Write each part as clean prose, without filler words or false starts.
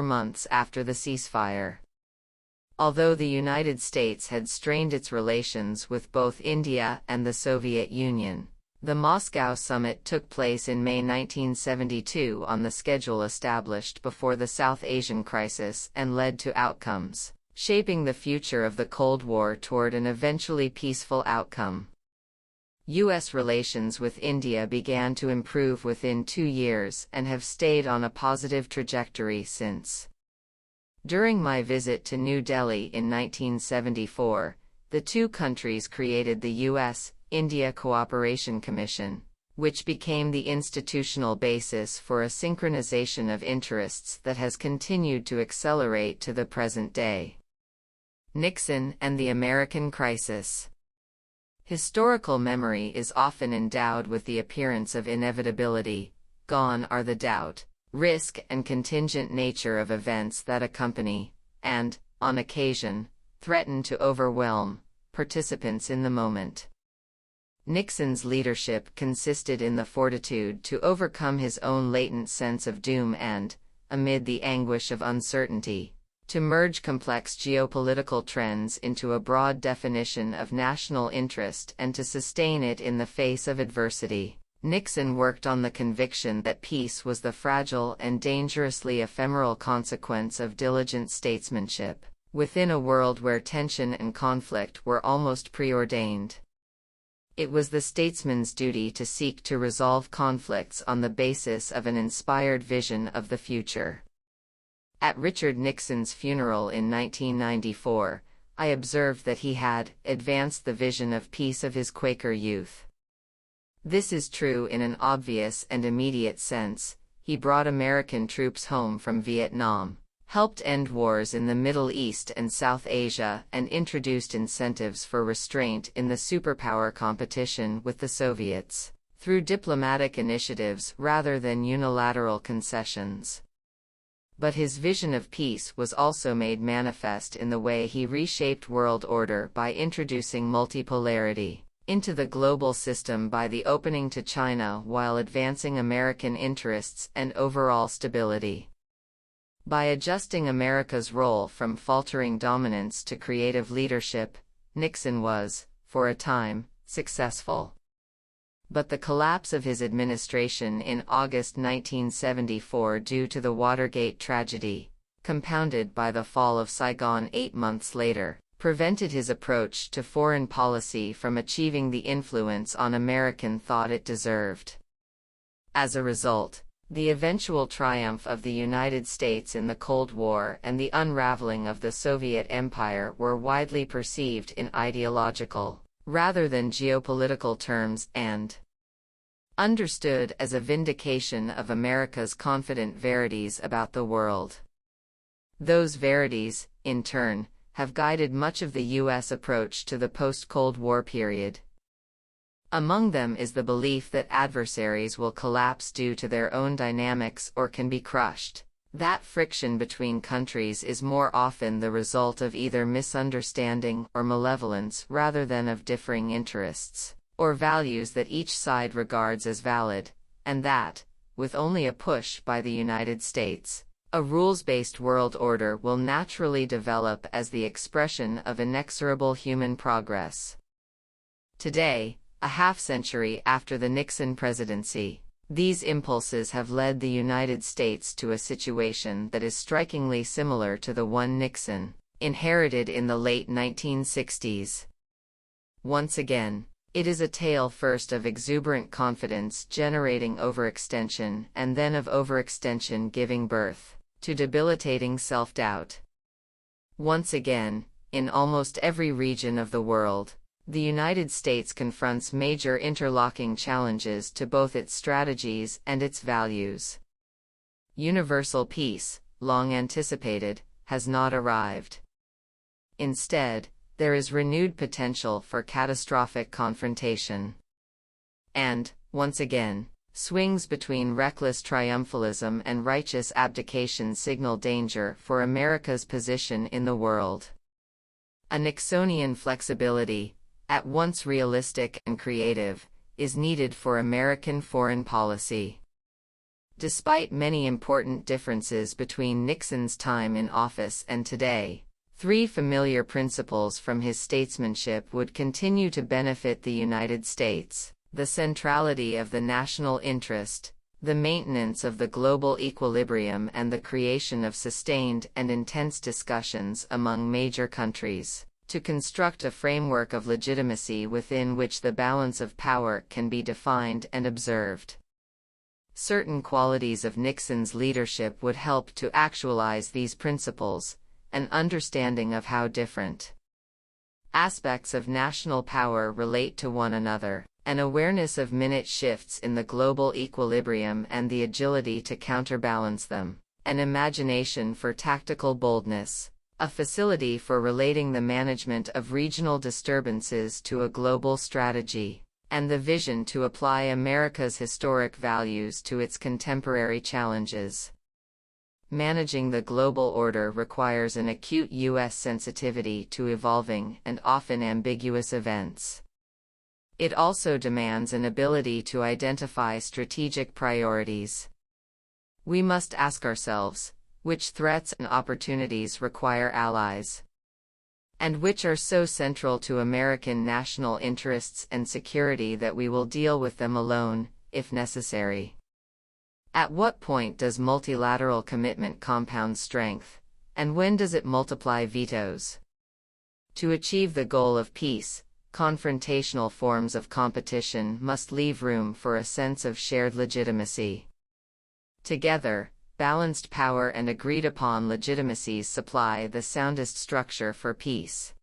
months after the ceasefire. Although the United States had strained its relations with both India and the Soviet Union, the Moscow summit took place in May 1972 on the schedule established before the South Asian crisis and led to outcomes shaping the future of the Cold War toward an eventually peaceful outcome. U.S. relations with India began to improve within 2 years and have stayed on a positive trajectory since. During my visit to New Delhi in 1974, the two countries created the U.S.-India Cooperation Commission, which became the institutional basis for a synchronization of interests that has continued to accelerate to the present day. Nixon and the American crisis. Historical memory is often endowed with the appearance of inevitability. Gone are the doubt, risk, and contingent nature of events that accompany, and, on occasion, threaten to overwhelm, participants in the moment. Nixon's leadership consisted in the fortitude to overcome his own latent sense of doom and, amid the anguish of uncertainty, to merge complex geopolitical trends into a broad definition of national interest and to sustain it in the face of adversity. Nixon worked on the conviction that peace was the fragile and dangerously ephemeral consequence of diligent statesmanship, within a world where tension and conflict were almost preordained. It was the statesman's duty to seek to resolve conflicts on the basis of an inspired vision of the future. At Richard Nixon's funeral in 1994, I observed that he had advanced the vision of peace of his Quaker youth. This is true in an obvious and immediate sense. He brought American troops home from Vietnam, helped end wars in the Middle East and South Asia, and introduced incentives for restraint in the superpower competition with the Soviets, through diplomatic initiatives rather than unilateral concessions. But his vision of peace was also made manifest in the way he reshaped world order by introducing multipolarity into the global system by the opening to China while advancing American interests and overall stability. By adjusting America's role from faltering dominance to creative leadership, Nixon was, for a time, successful. But the collapse of his administration in August 1974 due to the Watergate tragedy, compounded by the fall of Saigon 8 months later, prevented his approach to foreign policy from achieving the influence on American thought it deserved. As a result, the eventual triumph of the United States in the Cold War and the unraveling of the Soviet Empire were widely perceived in ideological, rather than geopolitical terms, and understood as a vindication of America's confident verities about the world. Those verities, in turn, have guided much of the U.S. approach to the post-Cold War period. Among them is the belief that adversaries will collapse due to their own dynamics or can be crushed. That friction between countries is more often the result of either misunderstanding or malevolence rather than of differing interests, or values that each side regards as valid, and that, with only a push by the United States, a rules-based world order will naturally develop as the expression of inexorable human progress. Today, a half-century after the Nixon presidency, these impulses have led the United States to a situation that is strikingly similar to the one Nixon inherited in the late 1960s. Once again, it is a tale first of exuberant confidence generating overextension and then of overextension giving birth to debilitating self-doubt. Once again, in almost every region of the world, the United States confronts major interlocking challenges to both its strategies and its values. Universal peace, long anticipated, has not arrived. Instead, there is renewed potential for catastrophic confrontation. And, once again, swings between reckless triumphalism and righteous abdication signal danger for America's position in the world. A Nixonian flexibility, at once realistic and creative, is needed for American foreign policy. Despite many important differences between Nixon's time in office and today, three familiar principles from his statesmanship would continue to benefit the United States: the centrality of the national interest, the maintenance of the global equilibrium, and the creation of sustained and intense discussions among major countries, to construct a framework of legitimacy within which the balance of power can be defined and observed. Certain qualities of Nixon's leadership would help to actualize these principles: an understanding of how different aspects of national power relate to one another, an awareness of minute shifts in the global equilibrium and the agility to counterbalance them, an imagination for tactical boldness, a facility for relating the management of regional disturbances to a global strategy, and the vision to apply America's historic values to its contemporary challenges. Managing the global order requires an acute U.S. sensitivity to evolving and often ambiguous events. It also demands an ability to identify strategic priorities. We must ask ourselves, which threats and opportunities require allies, and which are so central to American national interests and security that we will deal with them alone, if necessary. At what point does multilateral commitment compound strength, and when does it multiply vetoes? To achieve the goal of peace, confrontational forms of competition must leave room for a sense of shared legitimacy. Together, balanced power and agreed-upon legitimacies supply the soundest structure for peace.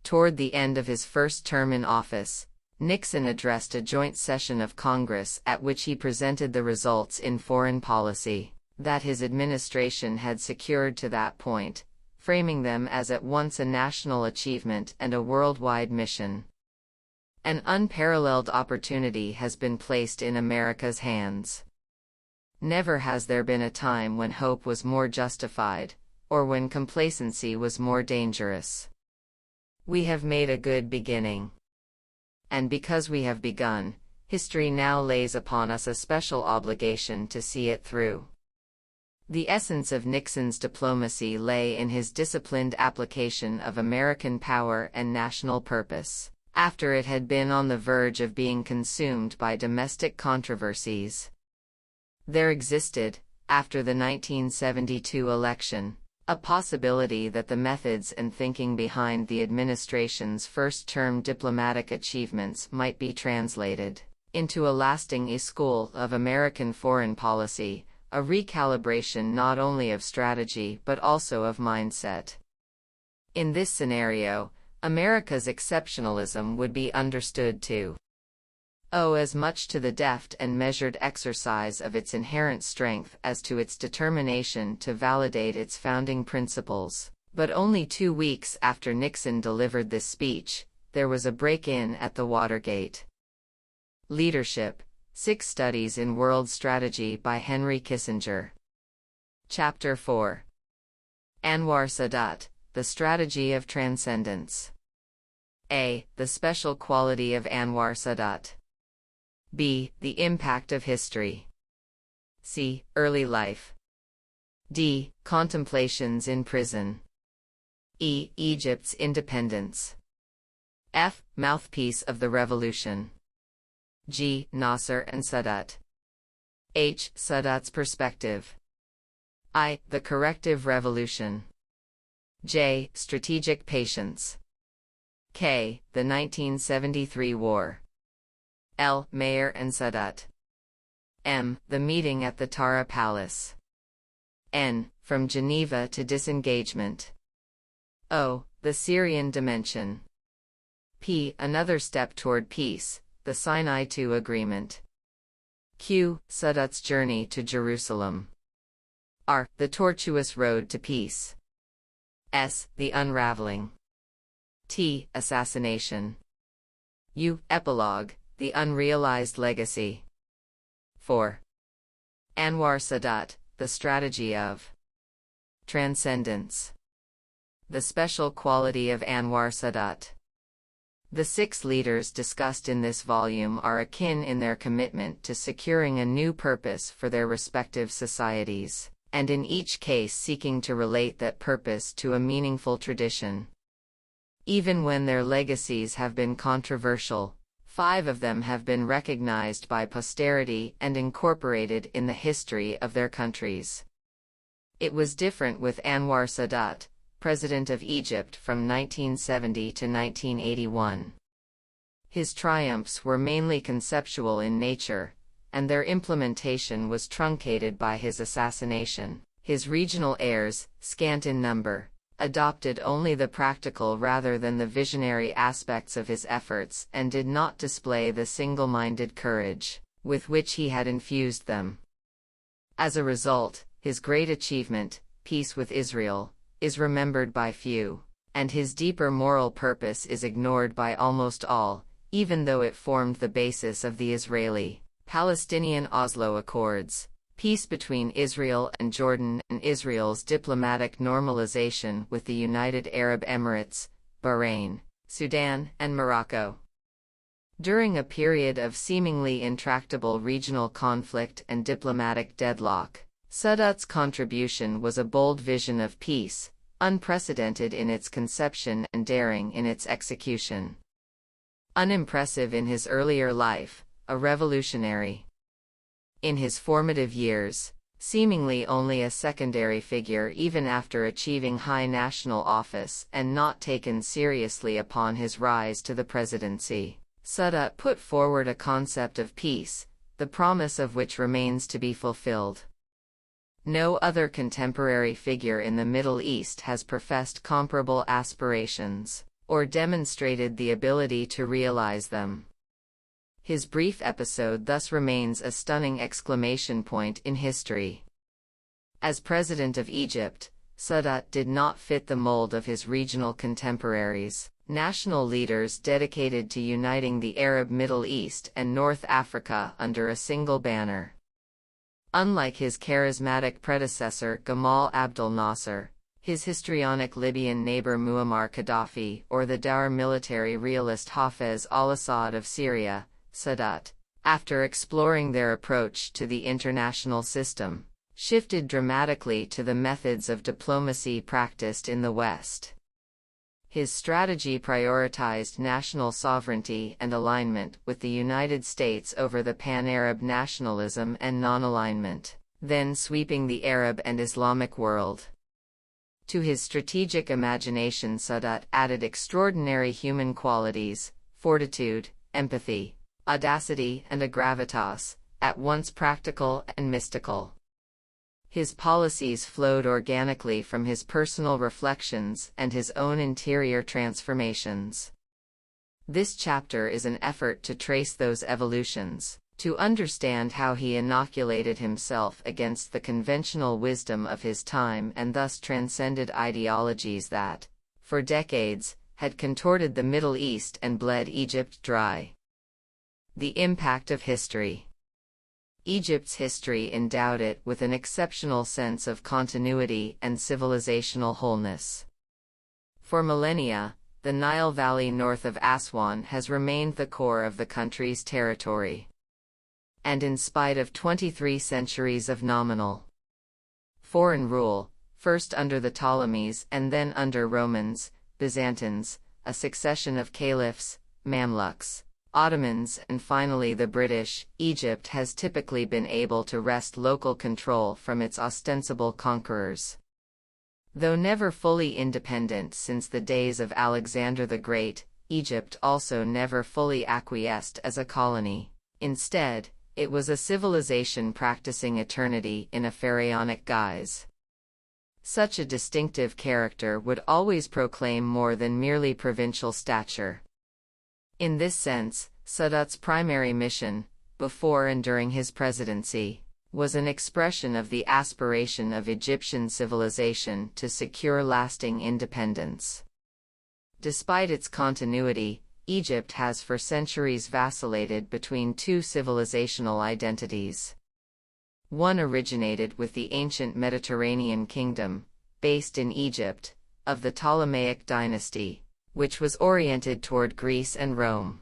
Toward the end of his first term in office, Nixon addressed a joint session of Congress at which he presented the results in foreign policy that his administration had secured to that point, framing them as at once a national achievement and a worldwide mission. An unparalleled opportunity has been placed in America's hands. Never has there been a time when hope was more justified, or when complacency was more dangerous. We have made a good beginning. And because we have begun, history now lays upon us a special obligation to see it through. The essence of Nixon's diplomacy lay in his disciplined application of American power and national purpose, after it had been on the verge of being consumed by domestic controversies. There existed, after the 1972 election, a possibility that the methods and thinking behind the administration's first-term diplomatic achievements might be translated into a lasting school of American foreign policy, a recalibration not only of strategy but also of mindset. In this scenario, America's exceptionalism would be understood to owe as much to the deft and measured exercise of its inherent strength as to its determination to validate its founding principles. But only 2 weeks after Nixon delivered this speech, there was a break-in at the Watergate. Leadership: 6 Studies in World Strategy by Henry Kissinger. Chapter 4. Anwar Sadat, The Strategy of Transcendence. A. The special quality of Anwar Sadat. B. The impact of history. C. Early life. D. Contemplations in prison. E. Egypt's independence. F. Mouthpiece of the revolution. G. Nasser and Sadat. H. Sadat's perspective. I. The corrective revolution. J. Strategic patience. K. The 1973 war. L. Mayer and Sadat. M. The meeting at the Tara Palace. N. From Geneva to disengagement. O. The Syrian dimension. P. Another step toward peace, the Sinai II Agreement. Q. Sadat's journey to Jerusalem. R. The tortuous road to peace. S. The unraveling. T. Assassination. U. Epilogue, the unrealized legacy. 4. Anwar Sadat, the strategy of transcendence. The special quality of Anwar Sadat. The 6 leaders discussed in this volume are akin in their commitment to securing a new purpose for their respective societies, and in each case seeking to relate that purpose to a meaningful tradition. Even when their legacies have been controversial, 5 of them have been recognized by posterity and incorporated in the history of their countries. It was different with Anwar Sadat, President of Egypt from 1970 to 1981. His triumphs were mainly conceptual in nature, and their implementation was truncated by his assassination. His regional heirs, scant in number, adopted only the practical rather than the visionary aspects of his efforts and did not display the single-minded courage with which he had infused them. As a result, his great achievement, peace with Israel, is remembered by few, and his deeper moral purpose is ignored by almost all, even though it formed the basis of the Israeli-Palestinian Oslo Accords, peace between Israel and Jordan, and Israel's diplomatic normalization with the United Arab Emirates, Bahrain, Sudan, and Morocco. During a period of seemingly intractable regional conflict and diplomatic deadlock, Sadat's contribution was a bold vision of peace, unprecedented in its conception and daring in its execution. Unimpressive in his earlier life, a revolutionary. In his formative years, seemingly only a secondary figure even after achieving high national office and not taken seriously upon his rise to the presidency, Sadat put forward a concept of peace, the promise of which remains to be fulfilled. No other contemporary figure in the Middle East has professed comparable aspirations, or demonstrated the ability to realize them. His brief episode thus remains a stunning exclamation point in history. As President of Egypt, Sadat did not fit the mold of his regional contemporaries, national leaders dedicated to uniting the Arab Middle East and North Africa under a single banner. Unlike his charismatic predecessor Gamal Abdel Nasser, his histrionic Libyan neighbor Muammar Gaddafi, or the dour military realist Hafez al-Assad of Syria, Sadat, after exploring their approach to the international system, shifted dramatically to the methods of diplomacy practiced in the West. His strategy prioritized national sovereignty and alignment with the United States over the pan-Arab nationalism and non-alignment, then sweeping the Arab and Islamic world. To his strategic imagination, Sadat added extraordinary human qualities: fortitude, empathy, audacity, and a gravitas, at once practical and mystical. His policies flowed organically from his personal reflections and his own interior transformations. This chapter is an effort to trace those evolutions, to understand how he inoculated himself against the conventional wisdom of his time and thus transcended ideologies that, for decades, had contorted the Middle East and bled Egypt dry. The impact of history. Egypt's history endowed it with an exceptional sense of continuity and civilizational wholeness. For millennia, the Nile Valley north of Aswan has remained the core of the country's territory. And in spite of 23 centuries of nominal foreign rule, first under the Ptolemies and then under Romans, Byzantines, a succession of caliphs, Mamluks, Ottomans, and finally the British, Egypt has typically been able to wrest local control from its ostensible conquerors. Though never fully independent since the days of Alexander the Great, Egypt also never fully acquiesced as a colony. Instead, it was a civilization practicing eternity in a pharaonic guise. Such a distinctive character would always proclaim more than merely provincial stature. In this sense, Sadat's primary mission, before and during his presidency, was an expression of the aspiration of Egyptian civilization to secure lasting independence. Despite its continuity, Egypt has for centuries vacillated between two civilizational identities. One originated with the ancient Mediterranean kingdom, based in Egypt, of the Ptolemaic dynasty, which was oriented toward Greece and Rome.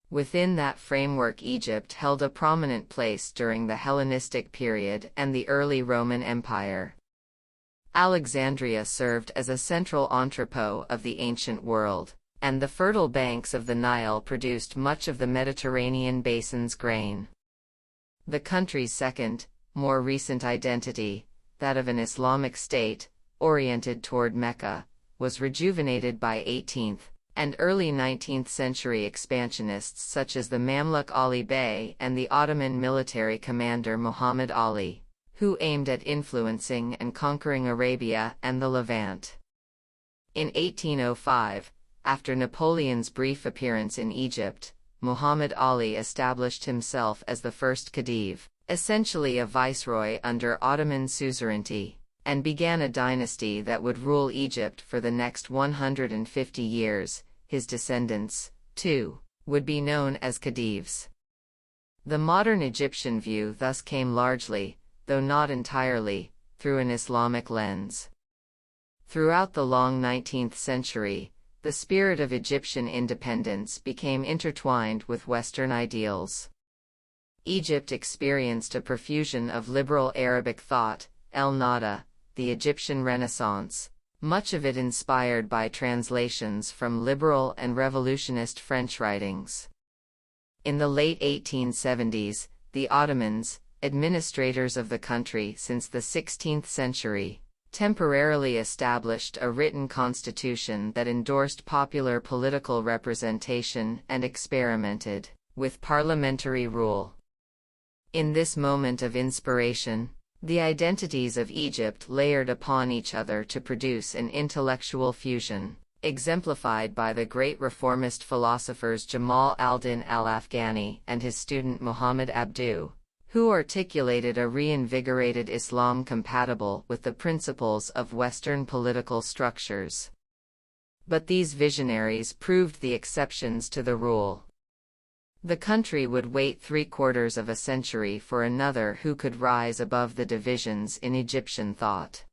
Within that framework, Egypt held a prominent place during the Hellenistic period and the early Roman Empire. Alexandria served as a central entrepot of the ancient world, and the fertile banks of the Nile produced much of the Mediterranean basin's grain. The country's second, more recent identity, that of an Islamic state, oriented toward Mecca, was rejuvenated by 18th and early 19th century expansionists such as the Mamluk Ali Bey and the Ottoman military commander Muhammad Ali, who aimed at influencing and conquering Arabia and the Levant. In 1805, after Napoleon's brief appearance in Egypt, Muhammad Ali established himself as the first Khedive, essentially a viceroy under Ottoman suzerainty, and began a dynasty that would rule Egypt for the next 150 years. His descendants, too, would be known as Khedives. The modern Egyptian view thus came largely, though not entirely, through an Islamic lens. Throughout the long 19th century, the spirit of Egyptian independence became intertwined with Western ideals. Egypt experienced a profusion of liberal Arabic thought, El Nahda, the Egyptian Renaissance, much of it inspired by translations from liberal and revolutionist French writings. In the late 1870s, the Ottomans, administrators of the country since the 16th century, temporarily established a written constitution that endorsed popular political representation and experimented with parliamentary rule. In this moment of inspiration, the identities of Egypt layered upon each other to produce an intellectual fusion, exemplified by the great reformist philosophers Jamal al-Din al-Afghani and his student Muhammad Abduh, who articulated a reinvigorated Islam compatible with the principles of Western political structures. But these visionaries proved the exceptions to the rule. The country would wait 3/4 of a century for another who could rise above the divisions in Egyptian thought.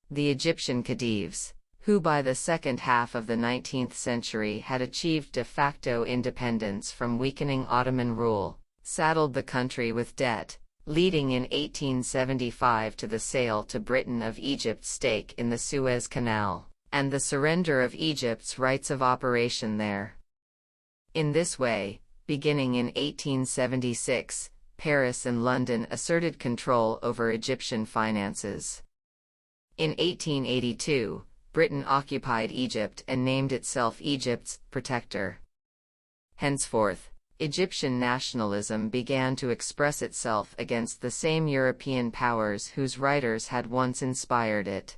The Egyptian Khedives, who by the second half of the 19th century had achieved de facto independence from weakening Ottoman rule, saddled the country with debt, leading in 1875 to the sale to Britain of Egypt's stake in the Suez Canal, and the surrender of Egypt's rights of operation there. In this way, beginning in 1876, Paris and London asserted control over Egyptian finances. In 1882, Britain occupied Egypt and named itself Egypt's protector. Henceforth, Egyptian nationalism began to express itself against the same European powers whose writers had once inspired it.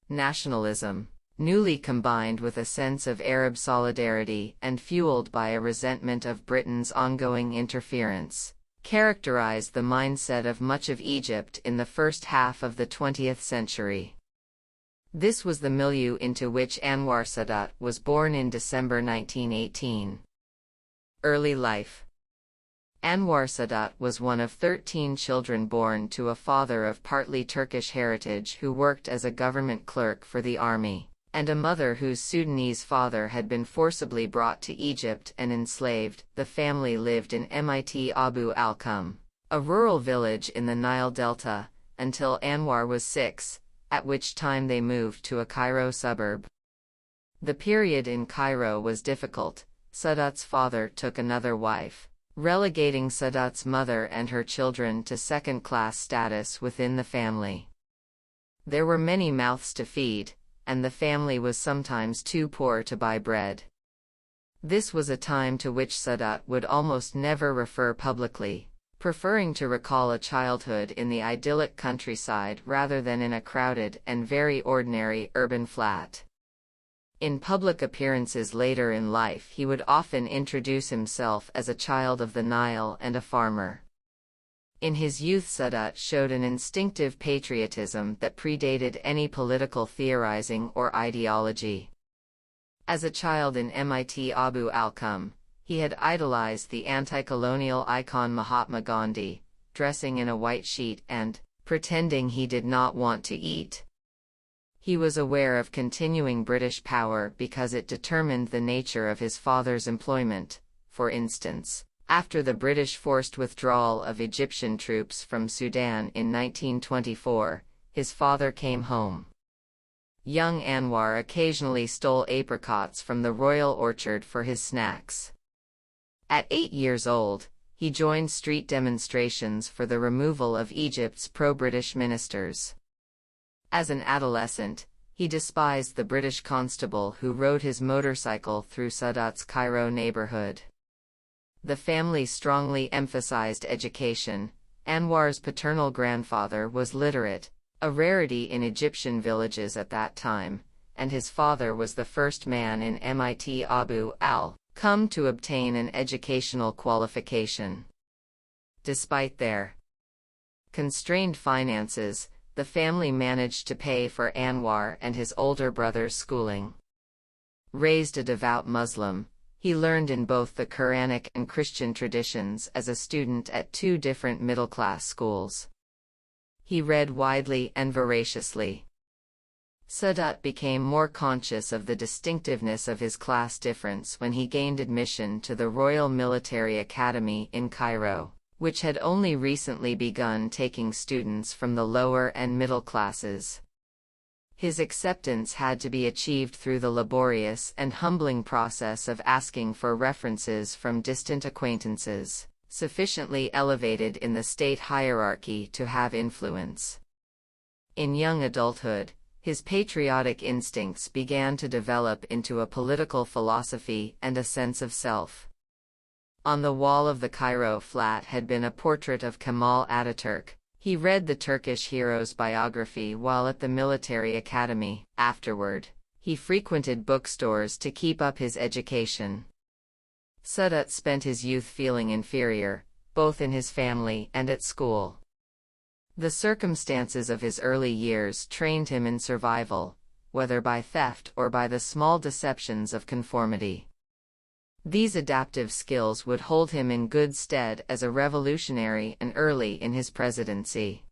Nationalism, newly combined with a sense of Arab solidarity and fueled by a resentment of Britain's ongoing interference, characterized the mindset of much of Egypt in the first half of the 20th century. This was the milieu into which Anwar Sadat was born in December 1918. Early life. Anwar Sadat was one of 13 children born to a father of partly Turkish heritage who worked as a government clerk for the army, and a mother whose Sudanese father had been forcibly brought to Egypt and enslaved. The family lived in Mit Abu al-Kum, a rural village in the Nile Delta, until Anwar was 6, at which time they moved to a Cairo suburb. The period in Cairo was difficult. Sadat's father took another wife, relegating Sadat's mother and her children to second-class status within the family. There were many mouths to feed, and the family was sometimes too poor to buy bread. This was a time to which Sadat would almost never refer publicly, preferring to recall a childhood in the idyllic countryside rather than in a crowded and very ordinary urban flat. In public appearances later in life, he would often introduce himself as a child of the Nile and a farmer. In his youth, Sadat showed an instinctive patriotism that predated any political theorizing or ideology. As a child in Mit Abu al-Kum, he had idolized the anti-colonial icon Mahatma Gandhi, dressing in a white sheet and pretending he did not want to eat. He was aware of continuing British power because it determined the nature of his father's employment. For instance, after the British forced withdrawal of Egyptian troops from Sudan in 1924, his father came home. Young Anwar occasionally stole apricots from the royal orchard for his snacks. At 8 years old, he joined street demonstrations for the removal of Egypt's pro-British ministers. As an adolescent, he despised the British constable who rode his motorcycle through Sadat's Cairo neighborhood. The family strongly emphasized education. Anwar's paternal grandfather was literate, a rarity in Egyptian villages at that time, and his father was the first man in MIT Abu al-Qum to obtain an educational qualification. Despite their constrained finances, the family managed to pay for Anwar and his older brother's schooling. Raised a devout Muslim, he learned in both the Quranic and Christian traditions as a student at 2 different middle-class schools. He read widely and voraciously. Sadat became more conscious of the distinctiveness of his class difference when he gained admission to the Royal Military Academy in Cairo, which had only recently begun taking students from the lower and middle classes. His acceptance had to be achieved through the laborious and humbling process of asking for references from distant acquaintances, sufficiently elevated in the state hierarchy to have influence. In young adulthood, his patriotic instincts began to develop into a political philosophy and a sense of self. On the wall of the Cairo flat had been a portrait of Kemal Ataturk. He read the Turkish hero's biography while at the military academy. Afterward, he frequented bookstores to keep up his education. Sadat spent his youth feeling inferior, both in his family and at school. The circumstances of his early years trained him in survival, whether by theft or by the small deceptions of conformity. These adaptive skills would hold him in good stead as a revolutionary and early in his presidency.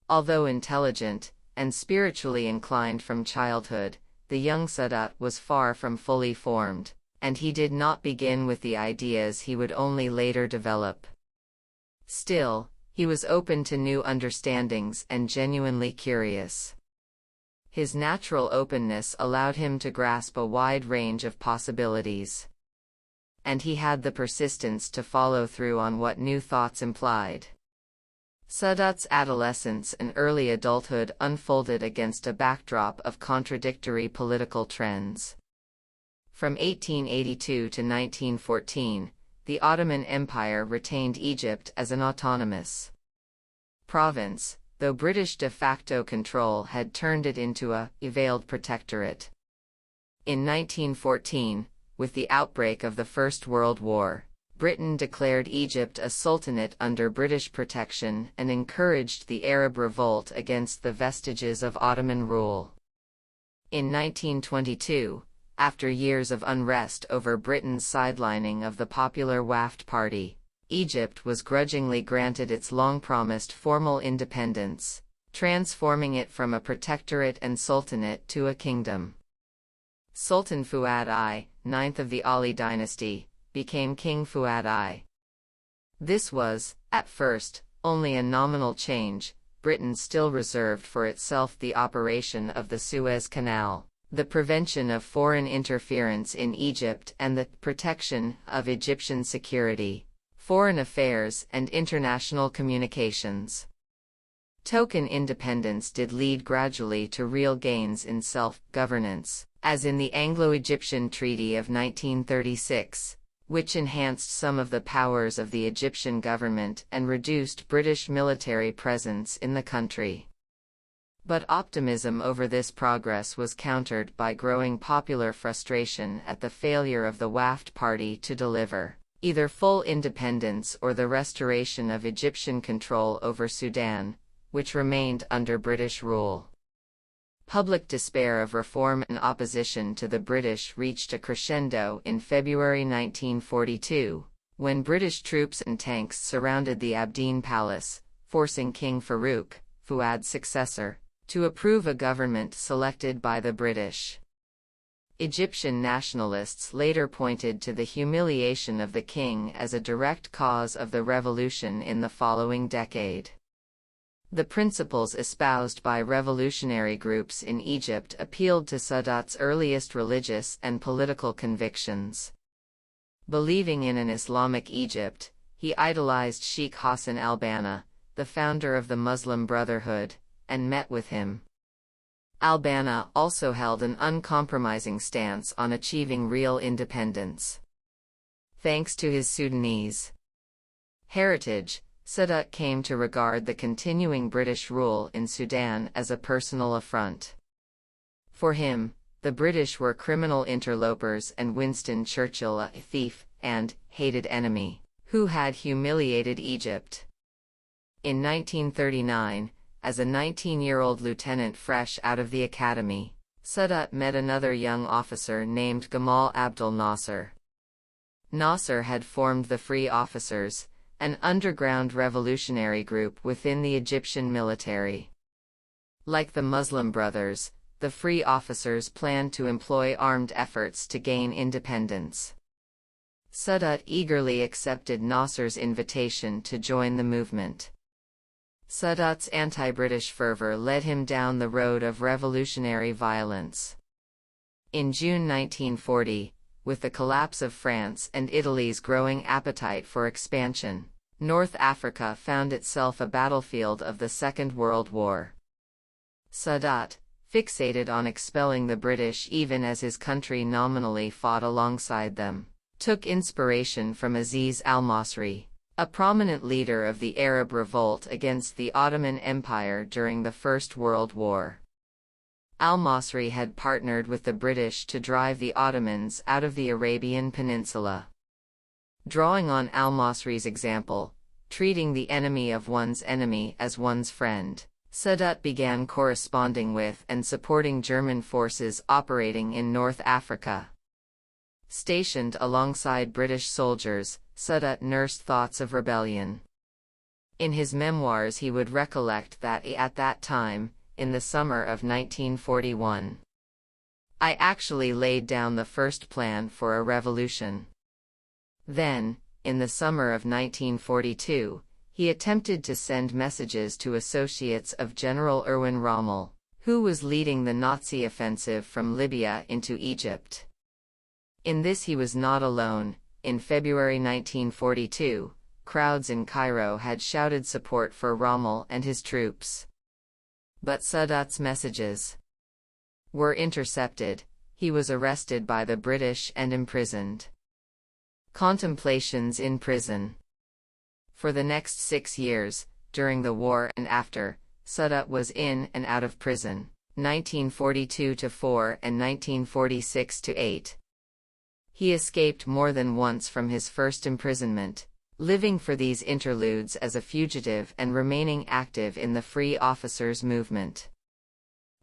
Although intelligent and spiritually inclined from childhood, the young Sadat was far from fully formed, and he did not begin with the ideas he would only later develop. Still, he was open to new understandings and genuinely curious. His natural openness allowed him to grasp a wide range of possibilities. And he had the persistence to follow through on what new thoughts implied. Sadat's adolescence and early adulthood unfolded against a backdrop of contradictory political trends. From 1882 to 1914, the Ottoman Empire retained Egypt as an autonomous province, though British de facto control had turned it into a veiled protectorate. In 1914, with the outbreak of the First World War, Britain declared Egypt a sultanate under British protection and encouraged the Arab revolt against the vestiges of Ottoman rule. In 1922, after years of unrest over Britain's sidelining of the popular Wafd Party, Egypt was grudgingly granted its long-promised formal independence, transforming it from a protectorate and sultanate to a kingdom. Sultan Fuad I, 9th of the Ali dynasty, became King Fuad I. This was, at first, only a nominal change. Britain still reserved for itself the operation of the Suez Canal, the prevention of foreign interference in Egypt and the protection of Egyptian security, foreign affairs and international communications. Token independence did lead gradually to real gains in self-governance, as in the Anglo-Egyptian Treaty of 1936, which enhanced some of the powers of the Egyptian government and reduced British military presence in the country. But optimism over this progress was countered by growing popular frustration at the failure of the Wafd Party to deliver either full independence or the restoration of Egyptian control over Sudan, which remained under British rule. Public despair of reform and opposition to the British reached a crescendo in February 1942, when British troops and tanks surrounded the Abdeen Palace, forcing King Farouk, Fuad's successor, to approve a government selected by the British. Egyptian nationalists later pointed to the humiliation of the king as a direct cause of the revolution in the following decade. The principles espoused by revolutionary groups in Egypt appealed to Sadat's earliest religious and political convictions. Believing in an Islamic Egypt, he idolized Sheikh Hassan al-Banna, the founder of the Muslim Brotherhood, and met with him. Al-Banna also held an uncompromising stance on achieving real independence. Thanks to his Sudanese heritage, Sadat came to regard the continuing British rule in Sudan as a personal affront. For him, the British were criminal interlopers and Winston Churchill a thief and hated enemy, who had humiliated Egypt. In 1939, as a 19-year-old lieutenant fresh out of the academy, Sadat met another young officer named Gamal Abdel Nasser. Nasser had formed the Free Officers, an underground revolutionary group within the Egyptian military. Like the Muslim Brothers, the Free Officers planned to employ armed efforts to gain independence. Sadat eagerly accepted Nasser's invitation to join the movement. Sadat's anti-British fervor led him down the road of revolutionary violence. In June 1940, with the collapse of France and Italy's growing appetite for expansion, North Africa found itself a battlefield of the Second World War. Sadat, fixated on expelling the British even as his country nominally fought alongside them, took inspiration from Aziz al-Masri, a prominent leader of the Arab revolt against the Ottoman Empire during the First World War. Al-Masri had partnered with the British to drive the Ottomans out of the Arabian Peninsula. Drawing on al-Masri's example, treating the enemy of one's enemy as one's friend, Sadat began corresponding with and supporting German forces operating in North Africa. Stationed alongside British soldiers, Sadat nursed thoughts of rebellion. In his memoirs he would recollect that at that time, in the summer of 1941, I actually laid down the first plan for a revolution. Then, in the summer of 1942, he attempted to send messages to associates of General Erwin Rommel, who was leading the Nazi offensive from Libya into Egypt. In this he was not alone. In February 1942, crowds in Cairo had shouted support for Rommel and his troops. But Sadat's messages were intercepted. He was arrested by the British and imprisoned. Contemplations in prison. For the next 6 years, during the war and after, Sadat was in and out of prison, 1942-4 and 1946-8. He escaped more than once from his first imprisonment, living for these interludes as a fugitive and remaining active in the Free Officers movement.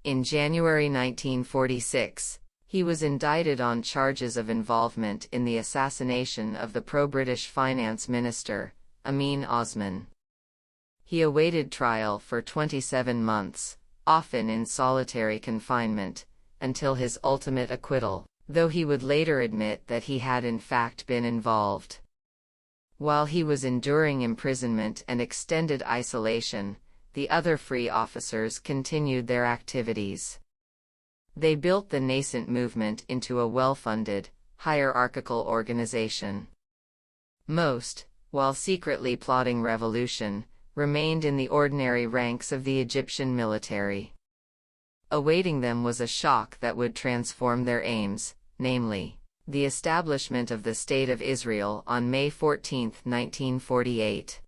In January 1946, he was indicted on charges of involvement in the assassination of the pro-British finance minister, Amin Osman. He awaited trial for 27 months, often in solitary confinement, until his ultimate acquittal, though he would later admit that he had in fact been involved. While he was enduring imprisonment and extended isolation, the other Free Officers continued their activities. They built the nascent movement into a well-funded, hierarchical organization. Most, while secretly plotting revolution, remained in the ordinary ranks of the Egyptian military. Awaiting them was a shock that would transform their aims, namely, the establishment of the State of Israel on May 14, 1948.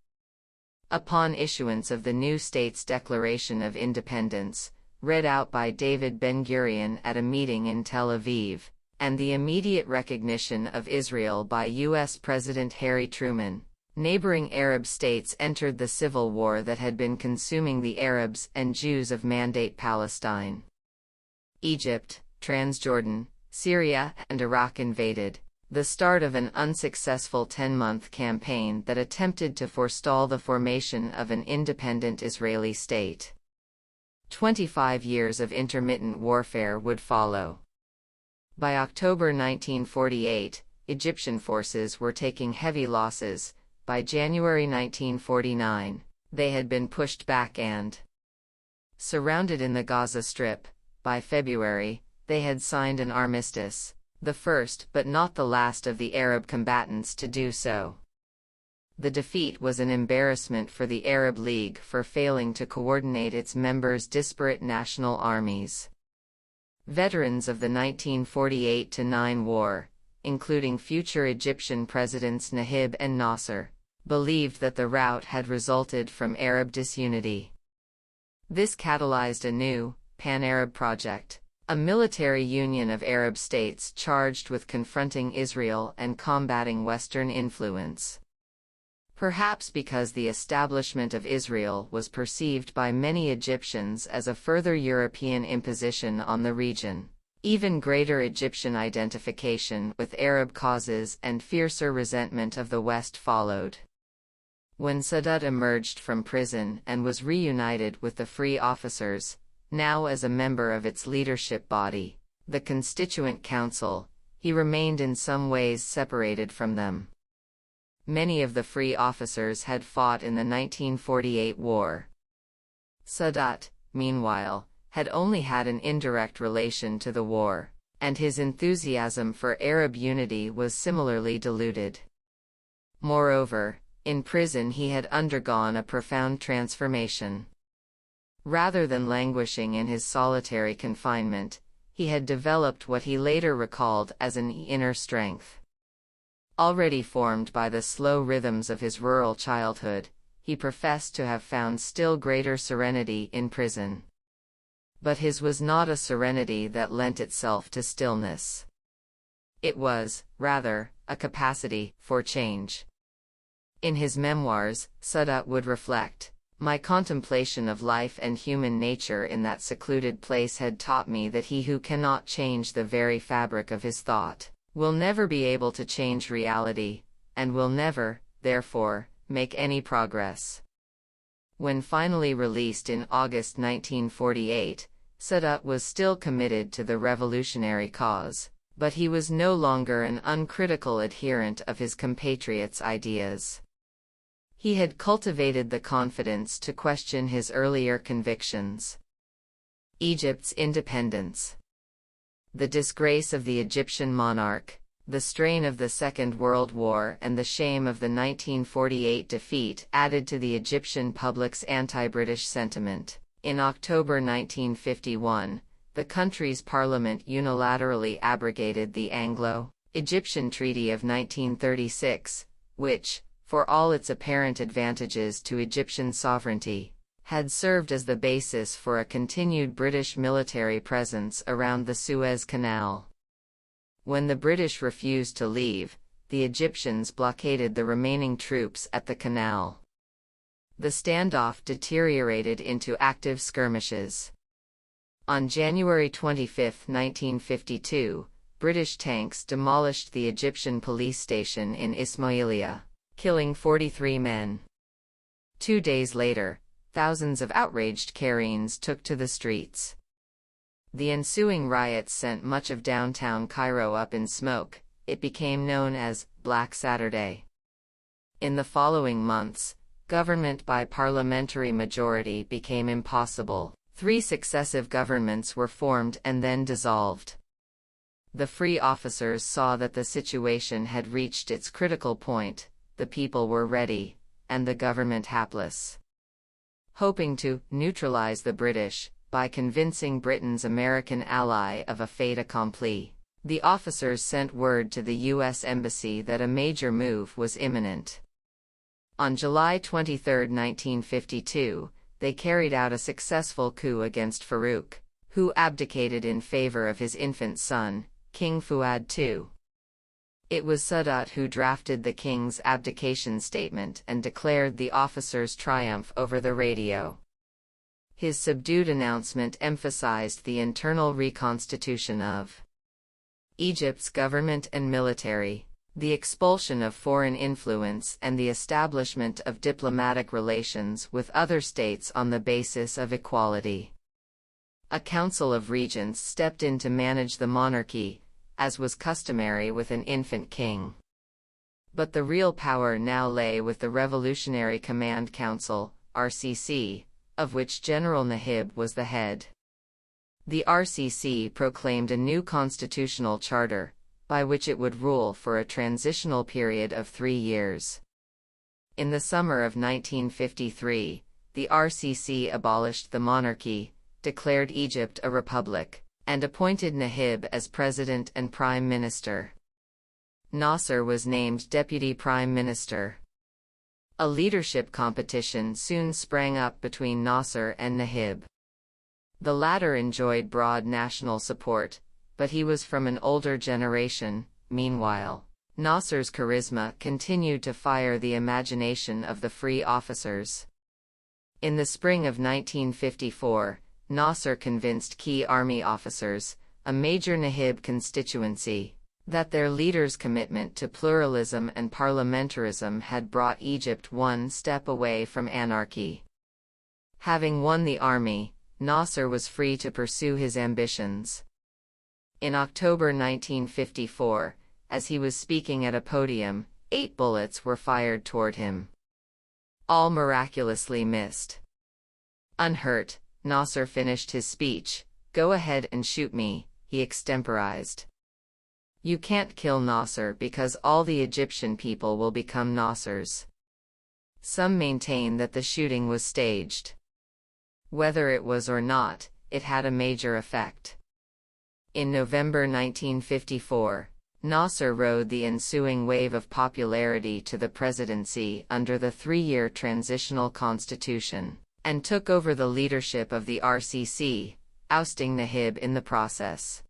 Upon issuance of the new state's Declaration of Independence, read out by David Ben-Gurion at a meeting in Tel Aviv, and the immediate recognition of Israel by U.S. President Harry Truman, neighboring Arab states entered the civil war that had been consuming the Arabs and Jews of Mandate Palestine. Egypt, Transjordan, Syria, and Iraq invaded, the start of an unsuccessful 10-month campaign that attempted to forestall the formation of an independent Israeli state. 25 years of intermittent warfare would follow. By October 1948, Egyptian forces were taking heavy losses. By January 1949, they had been pushed back and surrounded in the Gaza Strip. By February, they had signed an armistice, the first but not the last of the Arab combatants to do so. The defeat was an embarrassment for the Arab League for failing to coordinate its members' disparate national armies. Veterans of the 1948-9 war, including future Egyptian presidents Nahib and Nasser, believed that the rout had resulted from Arab disunity. This catalyzed a new, Pan-Arab project, a military union of Arab states charged with confronting Israel and combating Western influence. Perhaps because the establishment of Israel was perceived by many Egyptians as a further European imposition on the region, even greater Egyptian identification with Arab causes and fiercer resentment of the West followed. When Sadat emerged from prison and was reunited with the Free Officers, now as a member of its leadership body, the Constituent Council, he remained in some ways separated from them. Many of the Free Officers had fought in the 1948 war. Sadat, meanwhile, had only had an indirect relation to the war, and his enthusiasm for Arab unity was similarly diluted. Moreover, in prison he had undergone a profound transformation. Rather than languishing in his solitary confinement, he had developed what he later recalled as an inner strength. Already formed by the slow rhythms of his rural childhood, he professed to have found still greater serenity in prison. But his was not a serenity that lent itself to stillness. It was, rather, a capacity for change. In his memoirs, Sadat would reflect, "My contemplation of life and human nature in that secluded place had taught me that he who cannot change the very fabric of his thought will never be able to change reality, and will never, therefore, make any progress." When finally released in August 1948, Sadat was still committed to the revolutionary cause, but he was no longer an uncritical adherent of his compatriots' ideas. He had cultivated the confidence to question his earlier convictions. Egypt's independence. The disgrace of the Egyptian monarch, the strain of the Second World War and the shame of the 1948 defeat added to the Egyptian public's anti-British sentiment. In October 1951, the country's parliament unilaterally abrogated the Anglo-Egyptian Treaty of 1936, which, for all its apparent advantages to Egyptian sovereignty, had served as the basis for a continued British military presence around the Suez Canal. When the British refused to leave, the Egyptians blockaded the remaining troops at the canal. The standoff deteriorated into active skirmishes. On January 25, 1952, British tanks demolished the Egyptian police station in Ismailia, killing 43 men. 2 days later, thousands of outraged Cairenes took to the streets. The ensuing riots sent much of downtown Cairo up in smoke. It became known as Black Saturday. In the following months, government by parliamentary majority became impossible. 3 successive governments were formed and then dissolved. The Free Officers saw that the situation had reached its critical point, the people were ready, and the government hapless. Hoping to neutralize the British by convincing Britain's American ally of a fait accompli, the officers sent word to the U.S. Embassy that a major move was imminent. On July 23, 1952, they carried out a successful coup against Farouk, who abdicated in favor of his infant son, King Fuad II. It was Sadat who drafted the king's abdication statement and declared the officers' triumph over the radio. His subdued announcement emphasized the internal reconstitution of Egypt's government and military, the expulsion of foreign influence and the establishment of diplomatic relations with other states on the basis of equality. A council of regents stepped in to manage the monarchy, as was customary with an infant king. But the real power now lay with the Revolutionary Command Council, RCC, of which General Nahib was the head. The RCC proclaimed a new constitutional charter, by which it would rule for a transitional period of 3 years. In the summer of 1953, the RCC abolished the monarchy, declared Egypt a republic, and appointed Nahib as president and prime minister. Nasser was named deputy prime minister. A leadership competition soon sprang up between Nasser and Nahib. The latter enjoyed broad national support, but he was from an older generation. Meanwhile, Nasser's charisma continued to fire the imagination of the free officers. In the spring of 1954, Nasser convinced key army officers, a major Nahib constituency, that their leader's commitment to pluralism and parliamentarism had brought Egypt one step away from anarchy. Having won the army, Nasser was free to pursue his ambitions. In October 1954, as he was speaking at a podium, 8 bullets were fired toward him. All miraculously missed. Unhurt, Nasser finished his speech. "Go ahead and shoot me," he extemporized. You can't kill Nasser because all the Egyptian people will become Nassers. Some maintain that the shooting was staged. Whether it was or not, it had a major effect. In November 1954, Nasser rode the ensuing wave of popularity to the presidency under the 3-year transitional constitution, and took over the leadership of the RCC, ousting Nahib in the process.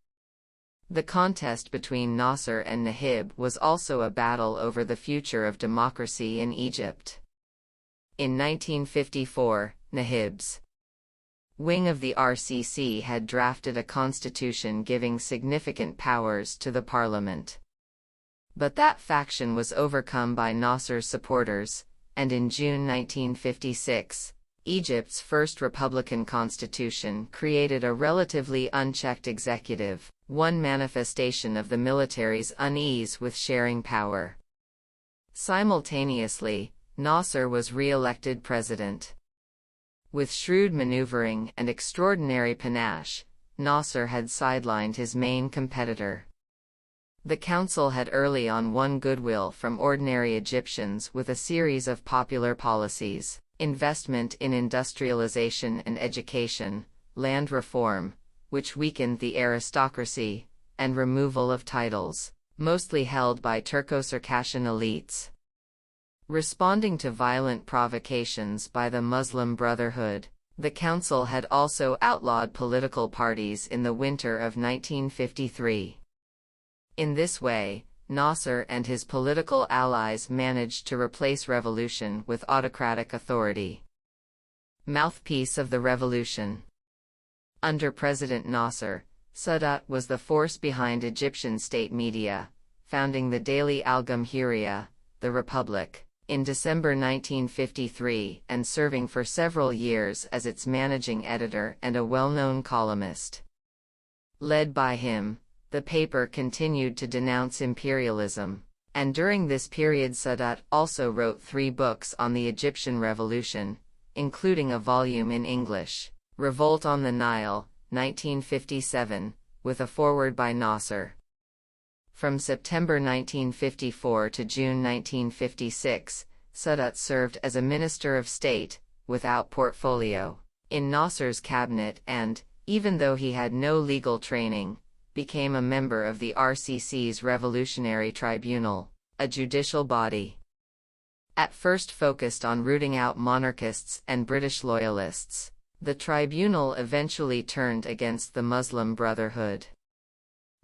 The contest between Nasser and Nahib was also a battle over the future of democracy in Egypt. In 1954, Nahib's wing of the RCC had drafted a constitution giving significant powers to the parliament. But that faction was overcome by Nasser's supporters, and in June 1956, Egypt's first republican constitution created a relatively unchecked executive, one manifestation of the military's unease with sharing power. Simultaneously, Nasser was re-elected president. With shrewd maneuvering and extraordinary panache, Nasser had sidelined his main competitor. The council had early on won goodwill from ordinary Egyptians with a series of popular policies: investment in industrialization and education, land reform, which weakened the aristocracy, and removal of titles, mostly held by Turco-Circassian elites. Responding to violent provocations by the Muslim Brotherhood, the council had also outlawed political parties in the winter of 1953. In this way, Nasser and his political allies managed to replace revolution with autocratic authority. Mouthpiece of the revolution. Under President Nasser, Sadat was the force behind Egyptian state media, founding the daily Al Jamhuriya, the Republic, in December 1953 and serving for several years as its managing editor and a well-known columnist. Led by him, the paper continued to denounce imperialism, and during this period Sadat also wrote 3 books on the Egyptian Revolution, including a volume in English, Revolt on the Nile, 1957, with a foreword by Nasser. From September 1954 to June 1956, Sadat served as a Minister of State, without portfolio, in Nasser's cabinet and, even though he had no legal training, became a member of the RCC's Revolutionary Tribunal, a judicial body. At first focused on rooting out monarchists and British loyalists, the tribunal eventually turned against the Muslim Brotherhood.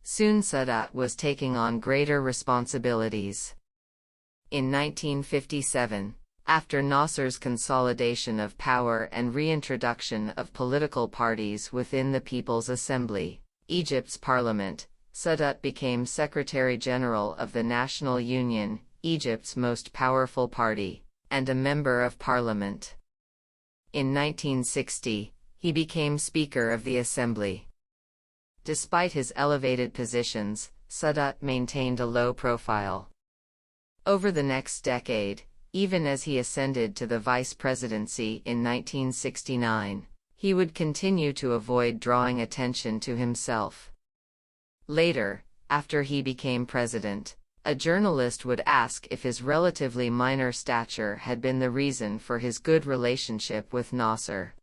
Soon Sadat was taking on greater responsibilities. In 1957, after Nasser's consolidation of power and reintroduction of political parties within the People's Assembly, Egypt's parliament, Sadat became Secretary General of the National Union, Egypt's most powerful party, and a member of parliament. In 1960, He became Speaker of the Assembly. Despite his elevated positions, Sadat maintained a low profile. Over the next decade, even as he ascended to the vice presidency in 1969, he would continue to avoid drawing attention to himself. Later, after he became president, a journalist would ask if his relatively minor stature had been the reason for his good relationship with Nasser.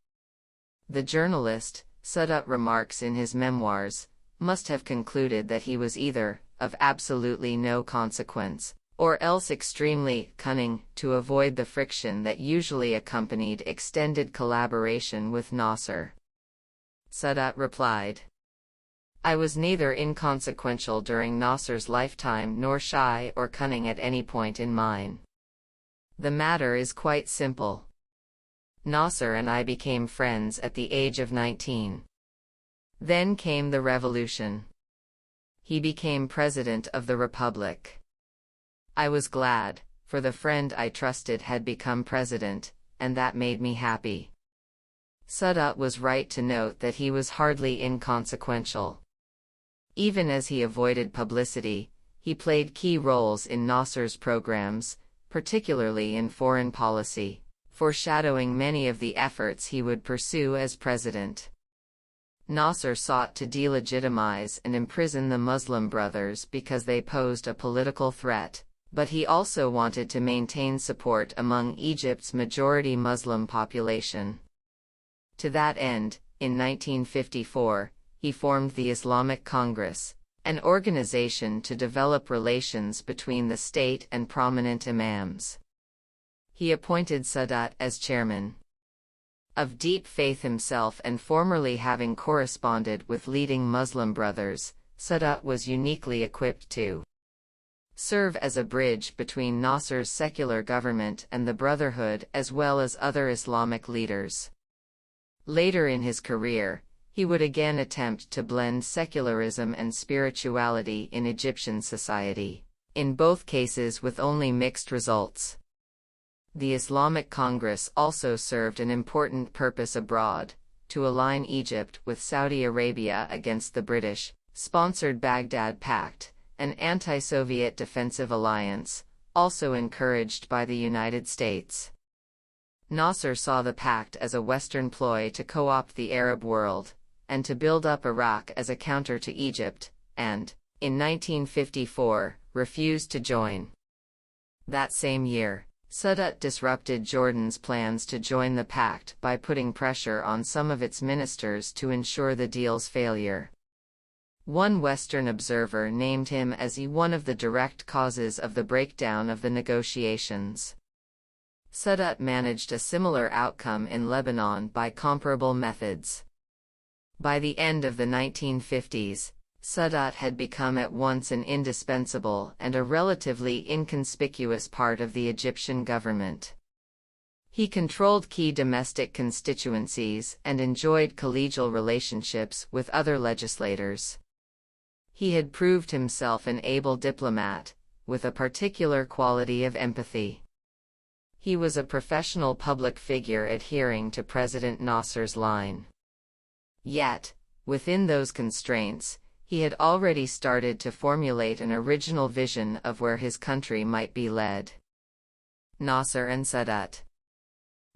The journalist, Sadat remarks in his memoirs, must have concluded that he was either of absolutely no consequence, or else extremely cunning to avoid the friction that usually accompanied extended collaboration with Nasser. Sadat replied, "I was neither inconsequential during Nasser's lifetime nor shy or cunning at any point in mine. The matter is quite simple. Nasser and I became friends at the age of 19. Then came the revolution. He became president of the Republic. I was glad, for the friend I trusted had become president, and that made me happy." Sadat was right to note that he was hardly inconsequential. Even as he avoided publicity, he played key roles in Nasser's programs, particularly in foreign policy, foreshadowing many of the efforts he would pursue as president. Nasser sought to delegitimize and imprison the Muslim Brothers because they posed a political threat, but he also wanted to maintain support among Egypt's majority Muslim population. To that end, in 1954, he formed the Islamic Congress, an organization to develop relations between the state and prominent imams. He appointed Sadat as chairman. Of deep faith himself and formerly having corresponded with leading Muslim brothers, Sadat was uniquely equipped to serve as a bridge between Nasser's secular government and the Brotherhood as well as other Islamic leaders. Later in his career, he would again attempt to blend secularism and spirituality in Egyptian society, in both cases with only mixed results. The Islamic Congress also served an important purpose abroad, to align Egypt with Saudi Arabia against the British-sponsored Baghdad Pact, an anti-Soviet defensive alliance, also encouraged by the United States. Nasser saw the pact as a Western ploy to co-opt the Arab world, and to build up Iraq as a counter to Egypt, and, in 1954, refused to join. That same year, Sadat disrupted Jordan's plans to join the pact by putting pressure on some of its ministers to ensure the deal's failure. One Western observer named him as one of the direct causes of the breakdown of the negotiations. Sadat managed a similar outcome in Lebanon by comparable methods. By the end of the 1950s, Sadat had become at once an indispensable and a relatively inconspicuous part of the Egyptian government. He controlled key domestic constituencies and enjoyed collegial relationships with other legislators. He had proved himself an able diplomat, with a particular quality of empathy. He was a professional public figure adhering to President Nasser's line. Yet, within those constraints, he had already started to formulate an original vision of where his country might be led. Nasser and Sadat.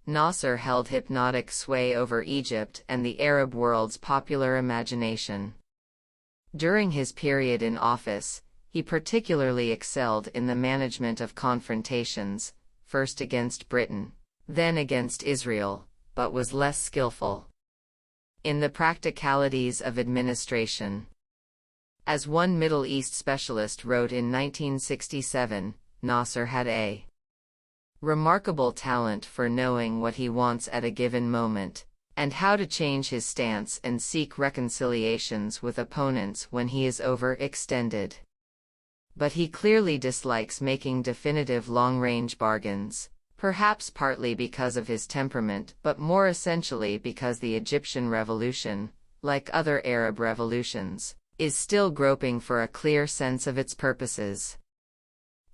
Nasser held hypnotic sway over Egypt and the Arab world's popular imagination. During his period in office, he particularly excelled in the management of confrontations, first against Britain, then against Israel, but was less skillful in the practicalities of administration. As one Middle East specialist wrote in 1967, Nasser had a remarkable talent for knowing what he wants at a given moment, and how to change his stance and seek reconciliations with opponents when he is overextended. But he clearly dislikes making definitive long-range bargains, perhaps partly because of his temperament but more essentially because the Egyptian revolution, like other Arab revolutions, is still groping for a clear sense of its purposes.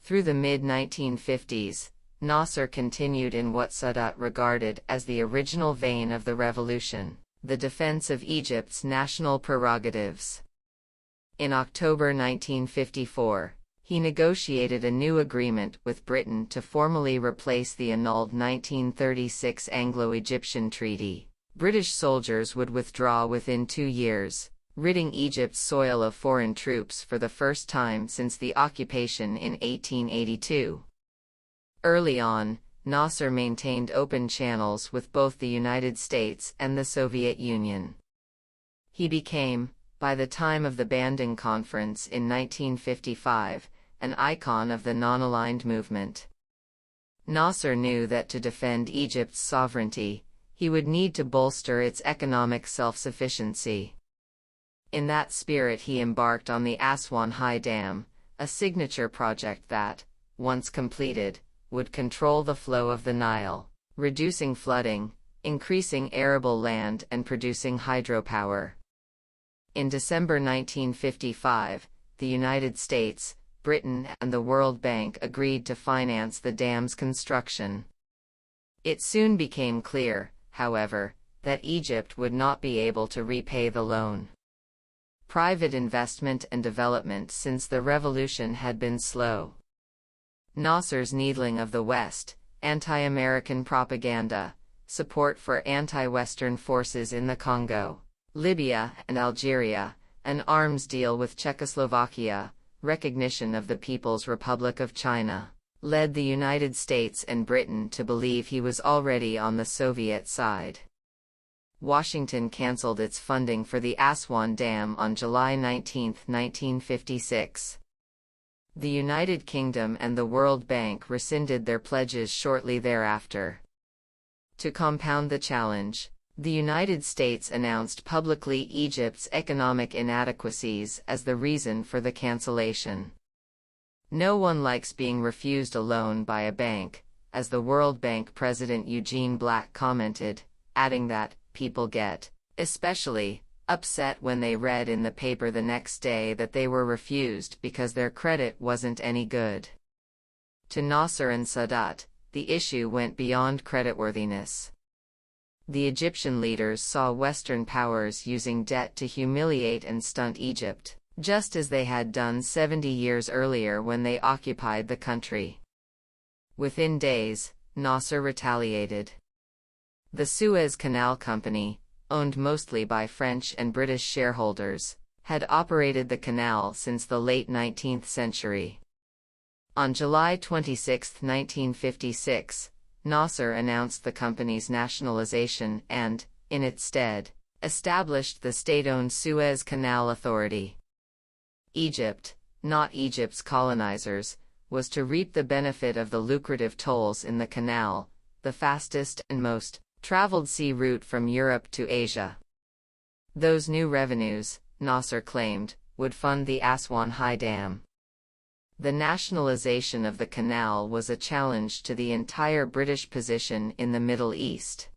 Through the mid-1950s, Nasser continued in what Sadat regarded as the original vein of the revolution, The defense of Egypt's national prerogatives. In October 1954, he negotiated a new agreement with Britain to formally replace the annulled 1936 Anglo-Egyptian Treaty. British soldiers would withdraw within 2 years, ridding Egypt's soil of foreign troops for the first time since the occupation in 1882. Early on, Nasser maintained open channels with both the United States and the Soviet Union. He became, by the time of the Bandung Conference in 1955, an icon of the non-aligned movement. Nasser knew that to defend Egypt's sovereignty, he would need to bolster its economic self-sufficiency. In that spirit he embarked on the Aswan High Dam, a signature project that, once completed, would control the flow of the Nile, reducing flooding, increasing arable land and producing hydropower. In December 1955, the United States, Britain and the World Bank agreed to finance the dam's construction. It soon became clear, however, that Egypt would not be able to repay the loan. Private investment and development since the revolution had been slow. Nasser's needling of the West, anti-American propaganda, support for anti-Western forces in the Congo, Libya and Algeria, an arms deal with Czechoslovakia, recognition of the People's Republic of China, led the United States and Britain to believe he was already on the Soviet side. Washington canceled its funding for the Aswan Dam on July 19, 1956. The United Kingdom and the World Bank rescinded their pledges shortly thereafter. To compound the challenge, the United States announced publicly Egypt's economic inadequacies as the reason for the cancellation. No one likes being refused a loan by a bank, as the World Bank President Eugene Black commented, adding that, people get, especially, upset when they read in the paper the next day that they were refused because their credit wasn't any good. To Nasser and Sadat, the issue went beyond creditworthiness. The Egyptian leaders saw Western powers using debt to humiliate and stunt Egypt, just as they had done 70 years earlier when they occupied the country. Within days, Nasser retaliated. The Suez Canal Company, owned mostly by French and British shareholders, had operated the canal since the late 19th century. On July 26, 1956, Nasser announced the company's nationalization and, in its stead, established the state-owned Suez Canal Authority. Egypt, not Egypt's colonizers, was to reap the benefit of the lucrative tolls in the canal, the fastest and most traveled sea route from Europe to Asia. Those new revenues, Nasser claimed, would fund the Aswan High Dam. The nationalization of the canal was a challenge to the entire British position in the Middle East.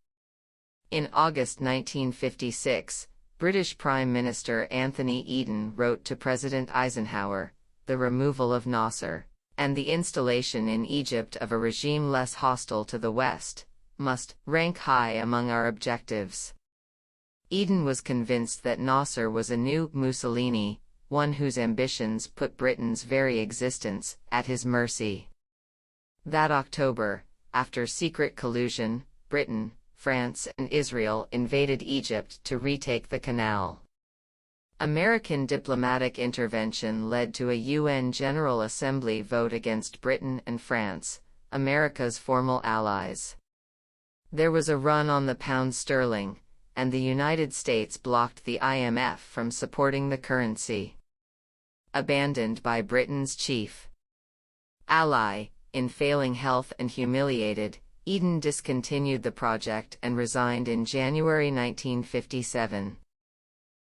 In August 1956, British Prime Minister Anthony Eden wrote to President Eisenhower, the removal of Nasser, and the installation in Egypt of a regime less hostile to the West, must rank high among our objectives. Eden was convinced that Nasser was a new Mussolini, one whose ambitions put Britain's very existence at his mercy. That October, after secret collusion, Britain, France and Israel invaded Egypt to retake the canal. American diplomatic intervention led to a UN General Assembly vote against Britain and France, America's formal allies. There was a run on the pound sterling, and the United States blocked the IMF from supporting the currency. Abandoned by Britain's chief ally, in failing health and humiliated, Eden discontinued the project and resigned in January 1957.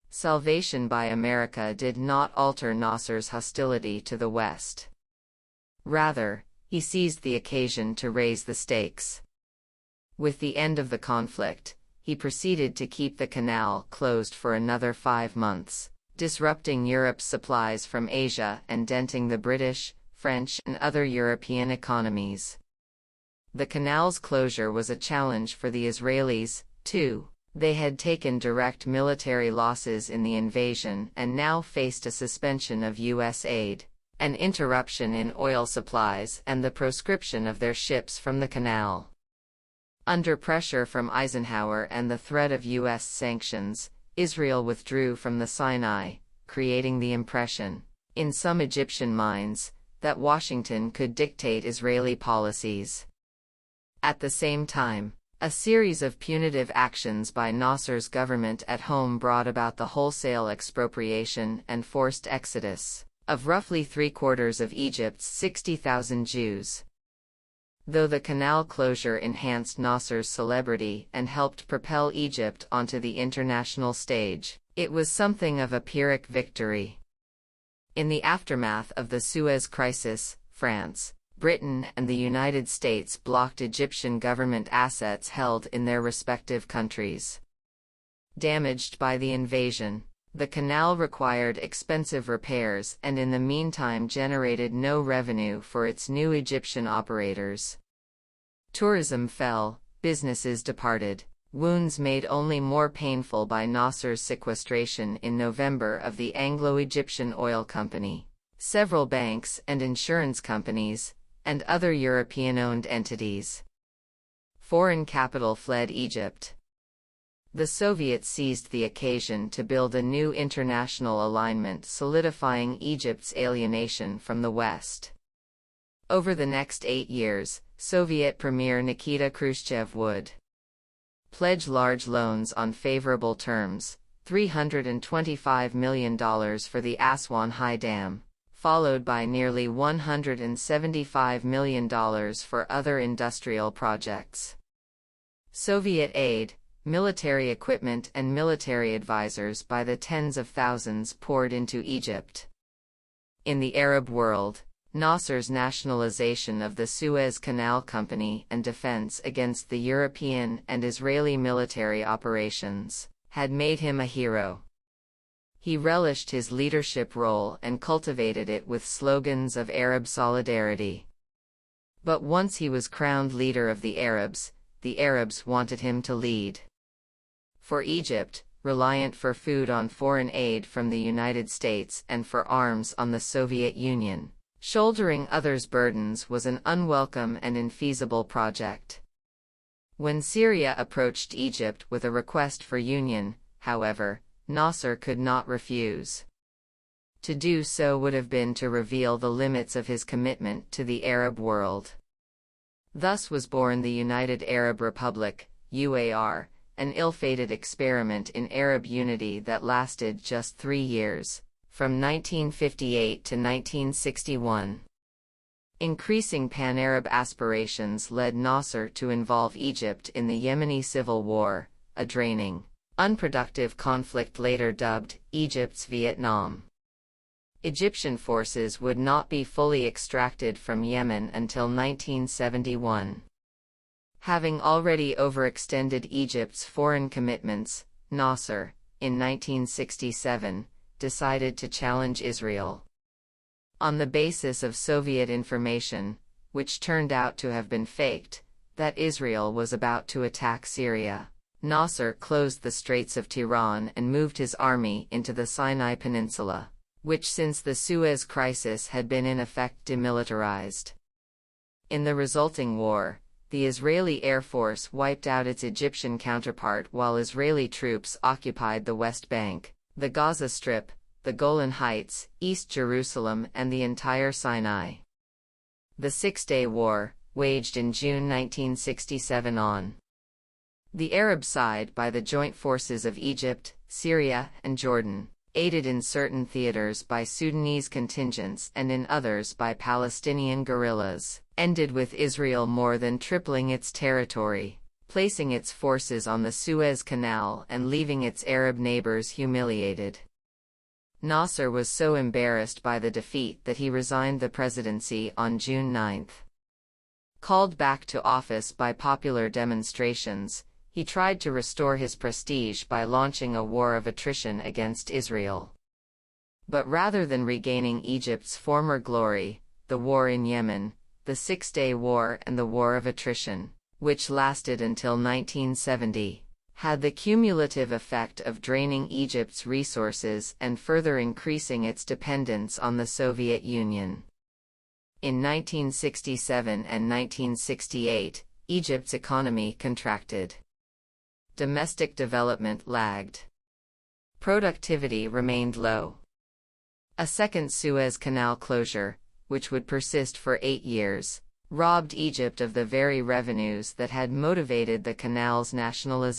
Salvation by America did not alter Nasser's hostility to the West. Rather, he seized the occasion to raise the stakes. With the end of the conflict, he proceeded to keep the canal closed for another 5 months, disrupting Europe's supplies from Asia and denting the British, French and other European economies. The canal's closure was a challenge for the Israelis, too. They had taken direct military losses in the invasion and now faced a suspension of U.S. aid, an interruption in oil supplies, and the proscription of their ships from the canal. Under pressure from Eisenhower and the threat of U.S. sanctions, Israel withdrew from the Sinai, creating the impression, in some Egyptian minds, that Washington could dictate Israeli policies. At the same time, a series of punitive actions by Nasser's government at home brought about the wholesale expropriation and forced exodus of roughly three-quarters of Egypt's 60,000 Jews. Though the canal closure enhanced Nasser's celebrity and helped propel Egypt onto the international stage, it was something of a Pyrrhic victory. In the aftermath of the Suez Crisis, France, Britain, and the United States blocked Egyptian government assets held in their respective countries. Damaged by the invasion, the canal required expensive repairs and in the meantime generated no revenue for its new Egyptian operators. Tourism fell, businesses departed, wounds made only more painful by Nasser's sequestration in November of the Anglo-Egyptian Oil Company, several banks and insurance companies, and other European-owned entities. Foreign capital fled Egypt. The Soviets seized the occasion to build a new international alignment, solidifying Egypt's alienation from the West. Over the next 8 years, Soviet Premier Nikita Khrushchev would pledge large loans on favorable terms, $325 million for the Aswan High Dam, followed by nearly $175 million for other industrial projects. Soviet aid, military equipment and military advisors by the tens of thousands poured into Egypt. In the Arab world, Nasser's nationalization of the Suez Canal Company and defense against the European and Israeli military operations had made him a hero. He relished his leadership role and cultivated it with slogans of Arab solidarity. But once he was crowned leader of the Arabs wanted him to lead. For Egypt, reliant for food on foreign aid from the United States and for arms on the Soviet Union, shouldering others' burdens was an unwelcome and infeasible project. When Syria approached Egypt with a request for union, however, Nasser could not refuse. To do so would have been to reveal the limits of his commitment to the Arab world. Thus was born the United Arab Republic, UAR, an ill-fated experiment in Arab unity that lasted just 3 years, from 1958 to 1961. Increasing pan-Arab aspirations led Nasser to involve Egypt in the Yemeni civil war, a draining, unproductive conflict later dubbed Egypt's Vietnam. Egyptian forces would not be fully extracted from Yemen until 1971. Having already overextended Egypt's foreign commitments, Nasser, in 1967, decided to challenge Israel. On the basis of Soviet information, which turned out to have been faked, that Israel was about to attack Syria, Nasser closed the Straits of Tiran and moved his army into the Sinai Peninsula, which since the Suez Crisis had been in effect demilitarized. In the resulting war, the Israeli Air Force wiped out its Egyptian counterpart while Israeli troops occupied the West Bank, the Gaza Strip, the Golan Heights, East Jerusalem, and the entire Sinai. The Six-Day War, waged in June 1967 on the Arab side by the joint forces of Egypt, Syria, and Jordan, aided in certain theaters by Sudanese contingents and in others by Palestinian guerrillas, ended with Israel more than tripling its territory, placing its forces on the Suez Canal and leaving its Arab neighbors humiliated. Nasser was so embarrassed by the defeat that he resigned the presidency on June 9. Called back to office by popular demonstrations, he tried to restore his prestige by launching a war of attrition against Israel. But rather than regaining Egypt's former glory, the war in Yemen, the Six-Day War and the War of Attrition, which lasted until 1970, had the cumulative effect of draining Egypt's resources and further increasing its dependence on the Soviet Union. In 1967 and 1968, Egypt's economy contracted. Domestic development lagged. Productivity remained low. A second Suez Canal closure, which would persist for 8 years, robbed Egypt of the very revenues that had motivated the canal's nationalization.